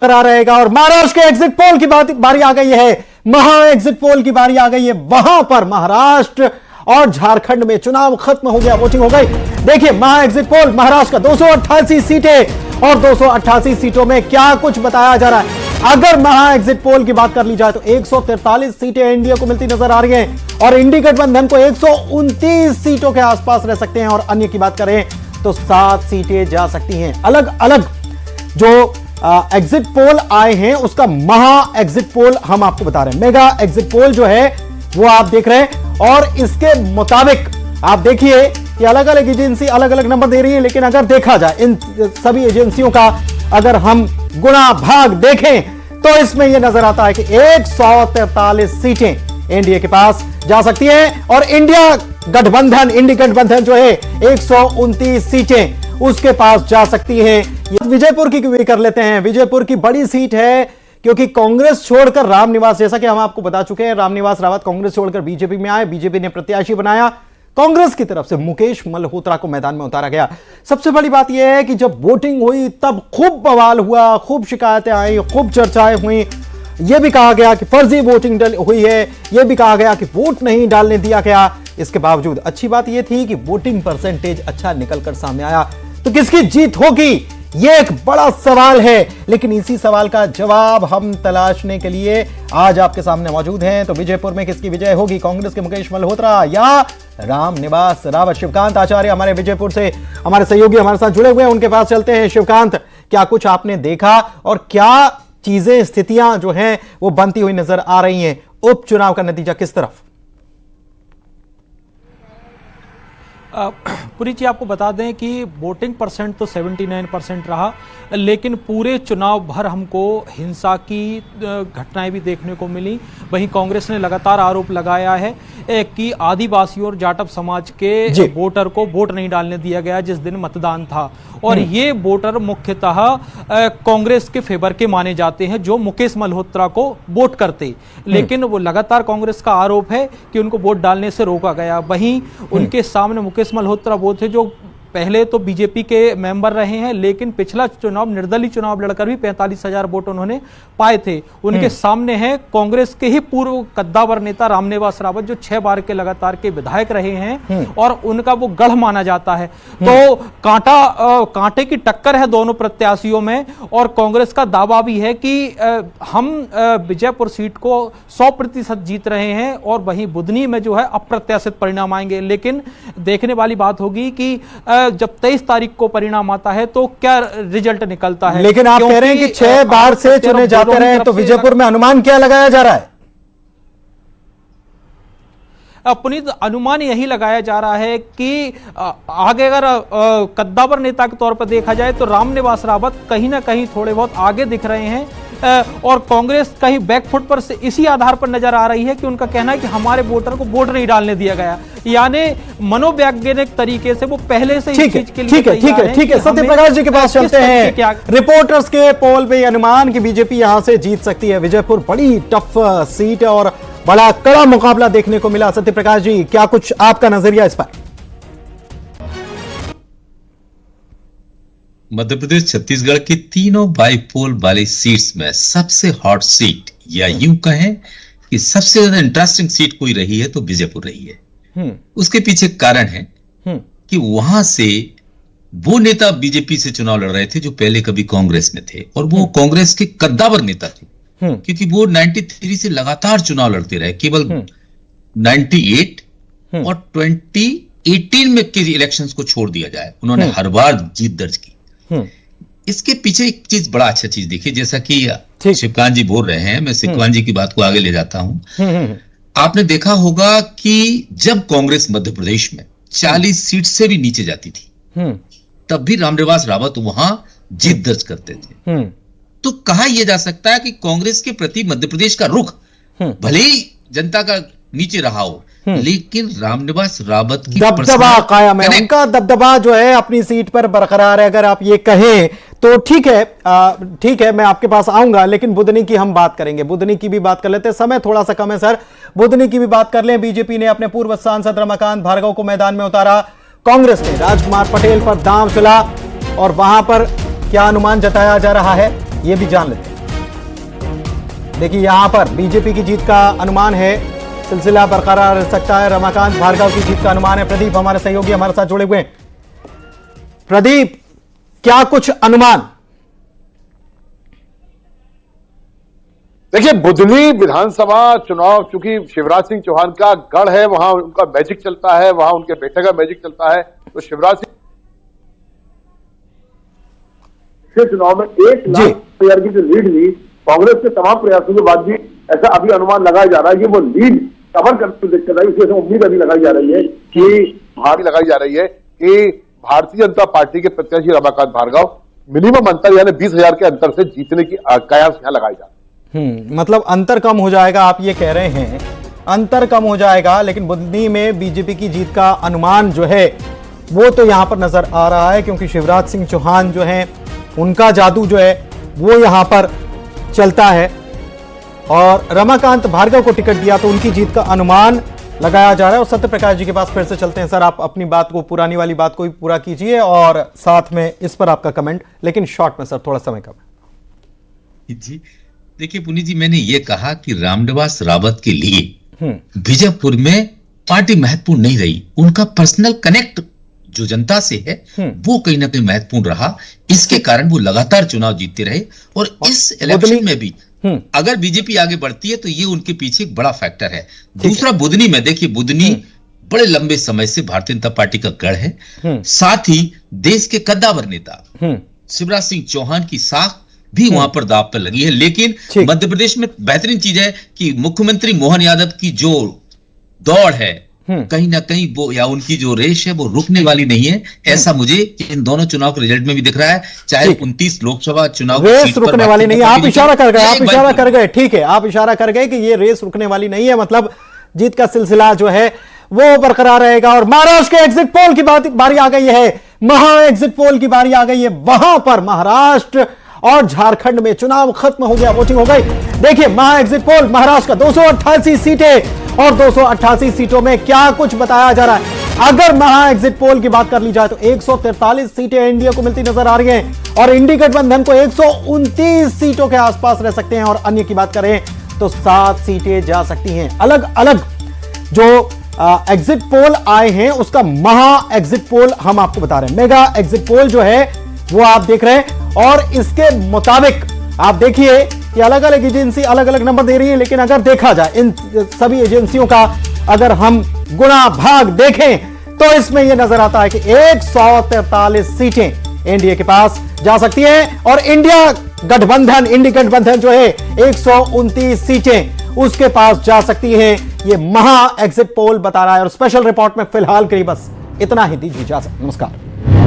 करा रहेगा। और महाराष्ट्र के एग्जिट पोल की बारी आ गई है, महा एग्जिट पोल की बारी आ गई है। वहां पर महाराष्ट्र और झारखंड में चुनाव खत्म हो गया, वोटिंग हो गई। देखिए महा एग्जिट पोल महाराष्ट्र का 288 सीटें और 288 सीटों में क्या कुछ बताया जा रहा है। अगर महा एग्जिट पोल की बात कर ली जाए तो 143 सीटें एनडीए को मिलती नजर आ रही हैं और इंडी गठबंधन को 129 सीटों के आसपास रह सकते हैं। और अन्य की बात करें तो 7 सीटें जा सकती हैं। अलग अलग जो एग्जिट पोल आए हैं उसका महा एग्जिट पोल हम आपको बता रहे हैं। मेगा एग्जिट पोल जो है वो आप देख रहे हैं और इसके मुताबिक आप देखिए कि अलग अलग एजेंसी अलग अलग नंबर दे रही है, लेकिन अगर देखा जाए इन सभी एजेंसियों का अगर हम गुणा भाग देखें तो इसमें यह नजर आता है कि 143 सीटें एनडीए के पास जा सकती हैं और इंडी गठबंधन जो है 129 सीटें उसके पास जा सकती है। विजयपुर की भी कर लेते हैं। विजयपुर की बड़ी सीट है क्योंकि कांग्रेस छोड़कर रामनिवास, जैसा कि हम आपको बता चुके हैं, रामनिवास रावत कांग्रेस छोड़कर बीजेपी में आए, बीजेपी ने प्रत्याशी बनाया। कांग्रेस की तरफ से मुकेश मल्होत्रा को मैदान में उतारा गया। सबसे बड़ी बात यह है कि जब वोटिंग हुई तब खूब बवाल हुआ, खूब शिकायतें आई, खूब चर्चाएं हुई। यह भी कहा गया कि फर्जी वोटिंग हुई है, यह भी कहा गया कि वोट नहीं डालने दिया गया। इसके बावजूद अच्छी बात यह थी कि वोटिंग परसेंटेज अच्छा निकलकर सामने आया। तो किसकी जीत होगी यह एक बड़ा सवाल है, लेकिन इसी सवाल का जवाब हम तलाशने के लिए आज आपके सामने मौजूद हैं। तो विजयपुर में किसकी विजय होगी, कांग्रेस के मुकेश मल्होत्रा या रामनिवास रावत? शिवकांत आचार्य हमारे विजयपुर से हमारे सहयोगी हमारे साथ जुड़े हुए हैं, उनके पास चलते हैं। शिवकांत, क्या कुछ आपने देखा और क्या चीजें स्थितियां जो हैं वो बनती हुई नजर आ रही हैं? उपचुनाव का नतीजा किस तरफ? पुरी जी आपको बता दें कि वोटिंग परसेंट तो 79% रहा, लेकिन पूरे चुनाव भर हमको हिंसा की घटनाएं भी देखने को मिली। वहीं कांग्रेस ने लगातार आरोप लगाया है कि आदिवासियों और जाटव समाज के वोटर को वोट नहीं डालने दिया गया जिस दिन मतदान था। और ये वोटर मुख्यतः कांग्रेस के फेवर के माने जाते हैं जो मुकेश मल्होत्रा को वोट करते, लेकिन वो लगातार कांग्रेस का आरोप है कि उनको वोट डालने से रोका गया। वहीं उनके सामने मुकेश मल्होत्रा वो थे जो पहले तो बीजेपी के मेंबर रहे हैं, लेकिन पिछला चुनाव निर्दलीय चुनाव लड़कर भी 45,000 वोट उन्होंने पाए थे। उनके सामने है कांग्रेस के ही पूर्व कद्दावर नेता रामनिवास रावत जो 6 बार के लगातार के विधायक रहे हैं और उनका वो गढ़ माना जाता है। तो कांटे की टक्कर है दोनों प्रत्याशियों में और कांग्रेस का दावा भी है कि हम विजयपुर सीट को 100% जीत रहे हैं और वहीं बुधनी में जो है अप्रत्याशित परिणाम आएंगे। लेकिन देखने वाली बात होगी कि जब 23 तारीख को परिणाम आता है तो क्या रिजल्ट निकलता है। लेकिन आप कह रहे हैं कि 6 बार से चुने जाते रहे, तो विजयपुर में अनुमान क्या लगाया जा रहा है? पुनीत, अनुमान यही लगाया जा रहा है कि आगे अगर कद्दावर नेता के तौर पर देखा जाए तो रामनिवास रावत कहीं ना कहीं थोड़े बहुत आगे दिख रहे हैं और कांग्रेस कहीं बैकफुट पर से इसी आधार पर नजर आ रही है कि उनका कहना है कि हमारे वोटर को वोट नहीं डालने दिया गया, यानी मनोवैज्ञानिक तरीके से वो पहले से इस चीज के लिए ठीक है। सत्यप्रकाश जी के पास चलते हैं। रिपोर्टर्स के पोल पे अनुमान की बीजेपी यहां से जीत सकती है। विजयपुर बड़ी टफ सीट है और बड़ा कड़ा मुकाबला देखने को मिला। सत्यप्रकाश जी, क्या कुछ आपका नजरिया इस पर? मध्य प्रदेश छत्तीसगढ़ की तीनों बाईपोल वाली सीट्स में सबसे हॉट सीट या यूं कहें कि सबसे ज्यादा इंटरेस्टिंग सीट कोई रही है तो विजयपुर रही है। उसके पीछे कारण है कि वहां से वो नेता बीजेपी से चुनाव लड़ रहे थे जो पहले कभी कांग्रेस में थे और वो कांग्रेस के कद्दावर नेता थे, क्योंकि वो 93 से लगातार चुनाव लड़ते रहे। केवल 98 और 2018 में के इलेक्शंस को छोड़ दिया जाए उन्होंने हर बार जीत दर्ज की। इसके पीछे एक चीज बड़ा अच्छा चीज देखिए, जैसा कि शिवकांत जी बोल रहे हैं, मैं शिवकांत जी की बात को आगे ले जाता हूं। आपने देखा होगा कि जब कांग्रेस मध्य प्रदेश में 40 सीट से भी नीचे जाती थी तब भी रामनिवास रावत वहां जीत दर्ज करते थे। तो कहा यह जा सकता है कि कांग्रेस के प्रति मध्य प्रदेश का रुख भले ही जनता का नीचे रहा हो, लेकिन रामनिवास रावत की दबदबा कायम है, उनका दबदबा जो है अपनी सीट पर बरकरार है। अगर आप ये कहें तो ठीक है, मैं आपके पास आऊंगा, लेकिन बुधनी की हम बात करेंगे। बुधनी की भी बात कर लेते हैं, समय थोड़ा सा कम है सर। बुधनी की भी बात कर लें। बीजेपी ने अपने पूर्व सांसद रमाकांत भार्गव को मैदान में उतारा, कांग्रेस ने राजकुमार पटेल पर दांव चला और वहां पर क्या अनुमान जताया जा रहा है? ये भी जान लेते हैं। देखिए यहां पर बीजेपी की जीत का अनुमान है, सिलसिला बरकरार रह सकता है। रमाकांत भार्गव की जीत का अनुमान है। प्रदीप हमारे सहयोगी हमारे साथ जुड़े हुए हैं। प्रदीप, क्या कुछ अनुमान? देखिए, बुधनी विधानसभा चुनाव चूंकि शिवराज सिंह चौहान का गढ़ है, वहां उनका मैजिक चलता है, वहां उनके बेटे का मैजिक चलता है, तो शिवराज सिंह चुनाव में 1,00,000 की जो लीड ली, कांग्रेस के तमाम प्रयासों के बाद भी ऐसा अभी अनुमान लगाया जा रहा है कि वो लीड कवर करने में दिक्कत आई। इसलिए उम्मीद अभी लगाई जा रही है कि भारतीय जनता पार्टी के प्रत्याशी रमाकांत भार्गव मिनिमम अंतर यानी 20,000 के अंतर से जीतने की कयास यहां लगाई जा रही है। मतलब अंतर कम हो जाएगा, आप ये कह रहे हैं अंतर कम हो जाएगा, लेकिन बुधनी में बीजेपी की जीत का अनुमान जो है वो तो यहां पर नजर आ रहा है, क्योंकि शिवराज सिंह चौहान जो है उनका जादू जो है वो यहां पर चलता है और रमाकांत भार्गव को टिकट दिया तो उनकी जीत का अनुमान लगाया जा रहा है। और सत्य प्रकाश जी के पास फिर से चलते हैं। सर, आप अपनी बात को, पुरानी वाली बात को भी पूरा कीजिए और साथ में इस पर आपका कमेंट, लेकिन शॉर्ट में सर, थोड़ा समय कम। जी देखिए पुनीत जी, मैंने ये कहा कि रामनिवास रावत के लिए बीजापुर में पार्टी महत्वपूर्ण नहीं रही, उनका पर्सनल कनेक्ट जो जनता से है वो कहीं ना कहीं महत्वपूर्ण रहा। इसके कारण वो लगातार चुनाव जीतते रहे और इस इलेक्शन में भी अगर बीजेपी आगे बढ़ती है तो ये उनके पीछे एक बड़ा फैक्टर है। दूसरा, बुधनी में देखिए, बुधनी बड़े लंबे समय से भारतीय जनता पार्टी का गढ़ है। साथ ही देश के कद्दावर नेता शिवराज सिंह चौहान की साख भी वहां पर दांव पर लगी है। लेकिन मध्य प्रदेश में बेहतरीन चीज है कि मुख्यमंत्री मोहन यादव की जो दौड़ है कहीं ना कहीं वो, या उनकी जो रेस है वो रुकने वाली नहीं है। ऐसा मुझे इन दोनों चुनाव के रिजल्ट में भी दिख रहा है। चाहे 29 लोकसभा चुनाव रेस रुकने वाली नहीं है। आप इशारा कर गए, आप इशारा कर गए, ठीक है, आप इशारा कर गए कि ये रेस रुकने वाली नहीं है, मतलब जीत का सिलसिला जो है वो बरकरार रहेगा। और महाराष्ट्र के एग्जिट पोल की बारी आ गई है, महा एग्जिट पोल की बारी आ गई है। वहां पर महाराष्ट्र और झारखंड में चुनाव खत्म हो गया, वोटिंग हो गई। देखिए महा एग्जिट पोल, महाराष्ट्र का 288 सीटें और 288 सीटों में क्या कुछ बताया जा रहा है। अगर महा एग्जिट पोल की बात कर ली जाए तो 143 सीटें एनडीए को मिलती नजर आ रही हैं और इंडी गठबंधन को 129 सीटों के आसपास रह सकते हैं। और अन्य की बात करें तो 7 सीटें जा सकती हैं। अलग अलग जो एग्जिट पोल आए हैं उसका महा एग्जिट पोल हम आपको बता रहे हैं। मेगा एग्जिट पोल जो है वो आप देख रहे हैं और इसके मुताबिक आप देखिए कि अलग अलग एजेंसी अलग अलग नंबर दे रही है, लेकिन अगर देखा जाए इन सभी एजेंसियों का अगर हम गुणा भाग देखें तो इसमें यह नजर आता है कि 143 सीटें एनडीए के पास जा सकती हैं और इंडी गठबंधन जो है 129 सीटें उसके पास जा सकती है। यह महा एग्जिट पोल बता रहा है और स्पेशल रिपोर्ट में फिलहाल के लिए बस इतना ही दीजिए इजाजत। नमस्कार।